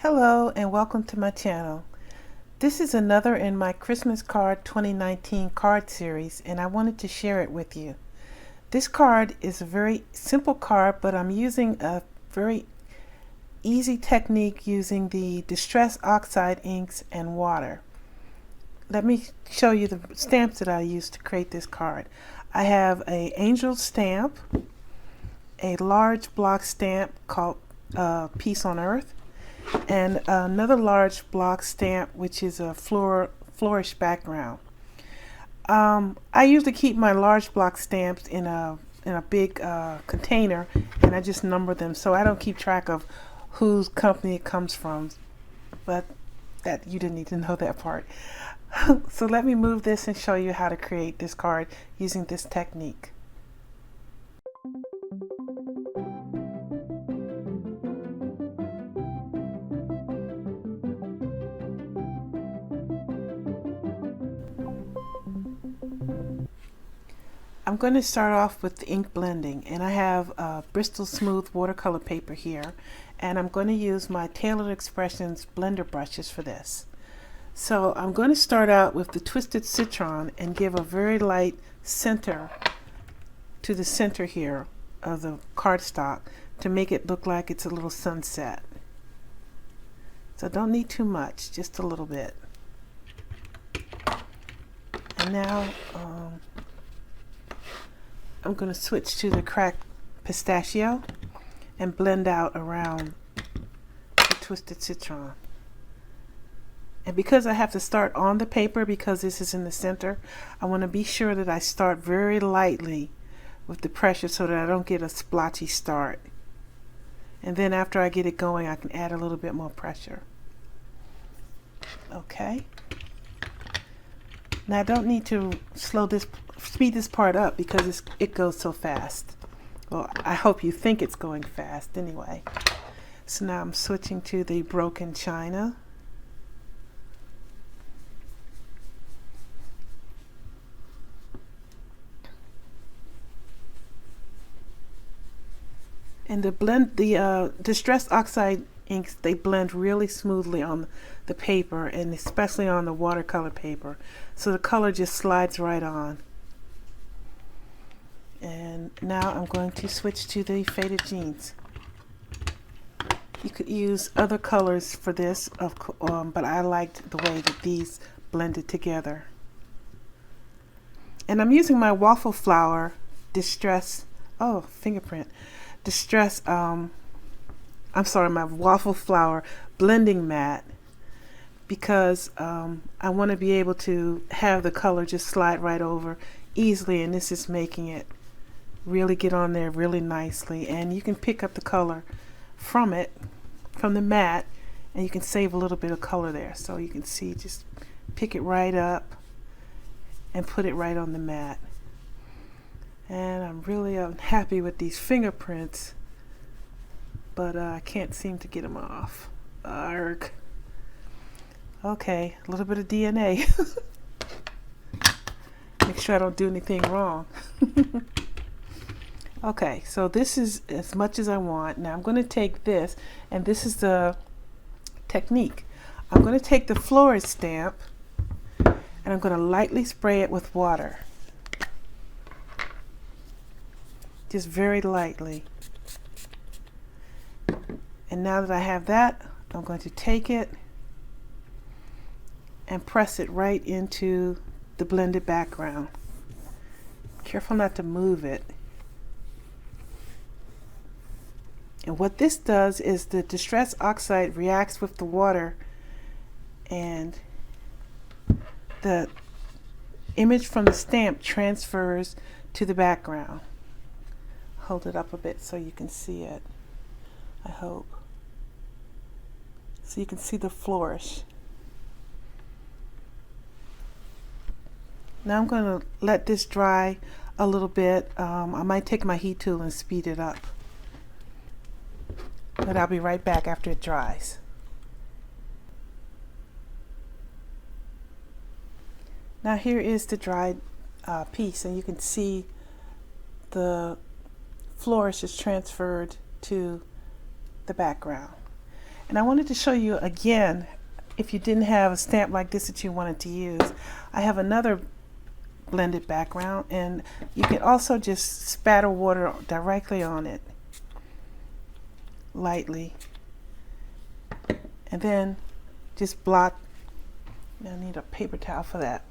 Hello and welcome to my channel. This is another in my Christmas card 2019 card series, and I wanted to share it with you. This card is a very simple card, but I'm using a very easy technique using the Distress Oxide inks and water. Let me show you the stamps that I used to create this card. I have an angel stamp, a large block stamp called Peace on Earth, and another large block stamp which is a flourish background. I usually keep my large block stamps in a big container, and I just number them so I don't keep track of whose company it comes from, but that you didn't need to know that part. So let me move this and show you how to create this card using this technique. I'm going to start off with the ink blending, and I have Bristol Smooth watercolor paper here, and I'm going to use my Tailored Expressions blender brushes for this. So I'm going to start out with the Twisted Citron and give a very light center to the center here of the cardstock to make it look like it's a little sunset. So don't need too much, just a little bit. And now I'm going to switch to the cracked pistachio and blend out around the Twisted Citron. And because I have to start on the paper because this is in the center, I want to be sure that I start very lightly with the pressure so that I don't get a splotchy start. And then after I get it going, I can add a little bit more pressure. Okay. Now I don't need to speed this part up because it goes so fast. Well, I hope you think it's going fast anyway. So now I'm switching to the broken china. And the Distress Oxide inks, they blend really smoothly on the paper, and especially on the watercolor paper. So the color just slides right on. And now I'm going to switch to the Faded Jeans. You could use other colors for this, but I liked the way that these blended together. And I'm using my waffle flower Distress, my waffle flower blending mat, because I want to be able to have the color just slide right over easily, and this is making it really get on there really nicely. And you can pick up the color from the mat, and you can save a little bit of color there, so you can see, just pick it right up and put it right on the mat. And I'm really happy with these fingerprints, but I can't seem to get them off. Arg. Okay, a little bit of DNA. Make sure I don't do anything wrong. Okay, so this is as much as I want. Now I'm going to take this, and this is the technique. I'm going to take the flourish stamp, and I'm going to lightly spray it with water. Just very lightly. And now that I have that, I'm going to take it and press it right into the blended background. Careful not to move it. And what this does is the Distress Oxide reacts with the water, and the image from the stamp transfers to the background. Hold it up a bit so you can see it, I hope. So you can see the flourish. Now I'm going to let this dry a little bit. I might take my heat tool and speed it up. But I'll be right back after it dries. Now here is the dried piece, and you can see the flourish is transferred to the background. And I wanted to show you again, if you didn't have a stamp like this that you wanted to use, I have another blended background, and you can also just spatter water directly on it, lightly, and then just blot. I need a paper towel for that.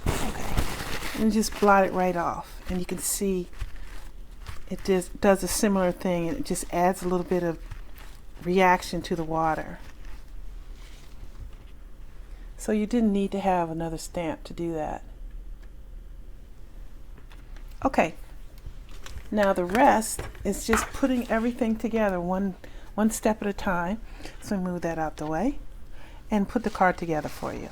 Okay, and just blot it right off, and you can see it just does a similar thing, and it just adds a little bit of reaction to the water. So you didn't need to have another stamp to do that. Okay, now the rest is just putting everything together one step at a time. So move that out the way and put the card together for you.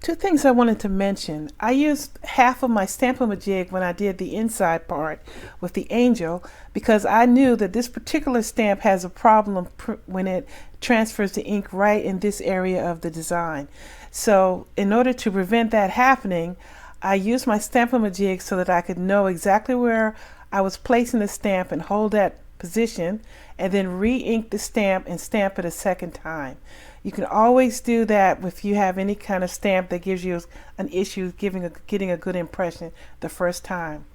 Two things I wanted to mention. I used half of my Stamp-O-Majig when I did the inside part with the angel, because I knew that this particular stamp has a problem when it transfers the ink right in this area of the design. So in order to prevent that happening, I used my Stamp-O-Majig so that I could know exactly where I was placing the stamp and hold that position, and then re-ink the stamp and stamp it a second time. You can always do that if you have any kind of stamp that gives you an issue getting a good impression the first time.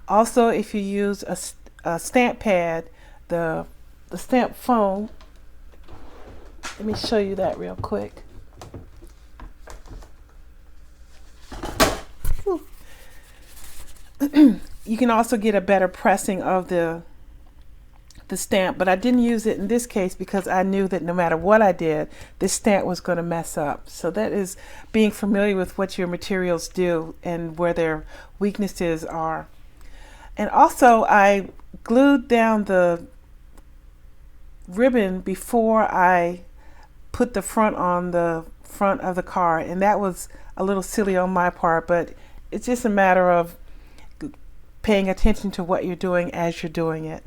Also, if you use a stamp pad, the stamp foam, let me show you that real quick. You can also get a better pressing of the the stamp, but I didn't use it in this case because I knew that no matter what I did, this stamp was going to mess up. So that is being familiar with what your materials do and where their weaknesses are. And also I glued down the ribbon before I put the front on the front of the card, and that was a little silly on my part, but it's just a matter of paying attention to what you're doing as you're doing it.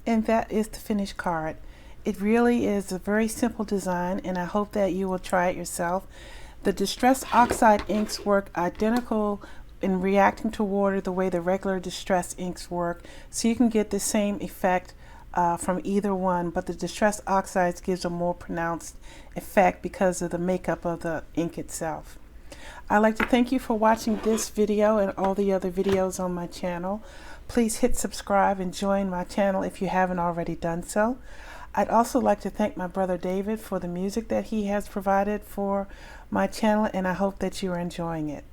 And that is the finished card. It really is a very simple design, and I hope that you will try it yourself. The Distress Oxide inks work identical in reacting to water the way the regular Distress inks work, so you can get the same effect from either one, but the Distress Oxides gives a more pronounced effect because of the makeup of the ink itself. I'd like to thank you for watching this video and all the other videos on my channel. Please hit subscribe and join my channel if you haven't already done so. I'd also like to thank my brother David for the music that he has provided for my channel, and I hope that you are enjoying it.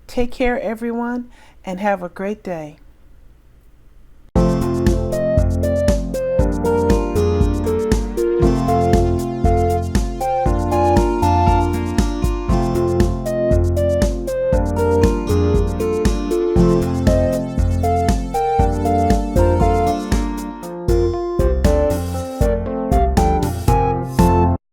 Take care, everyone, and have a great day.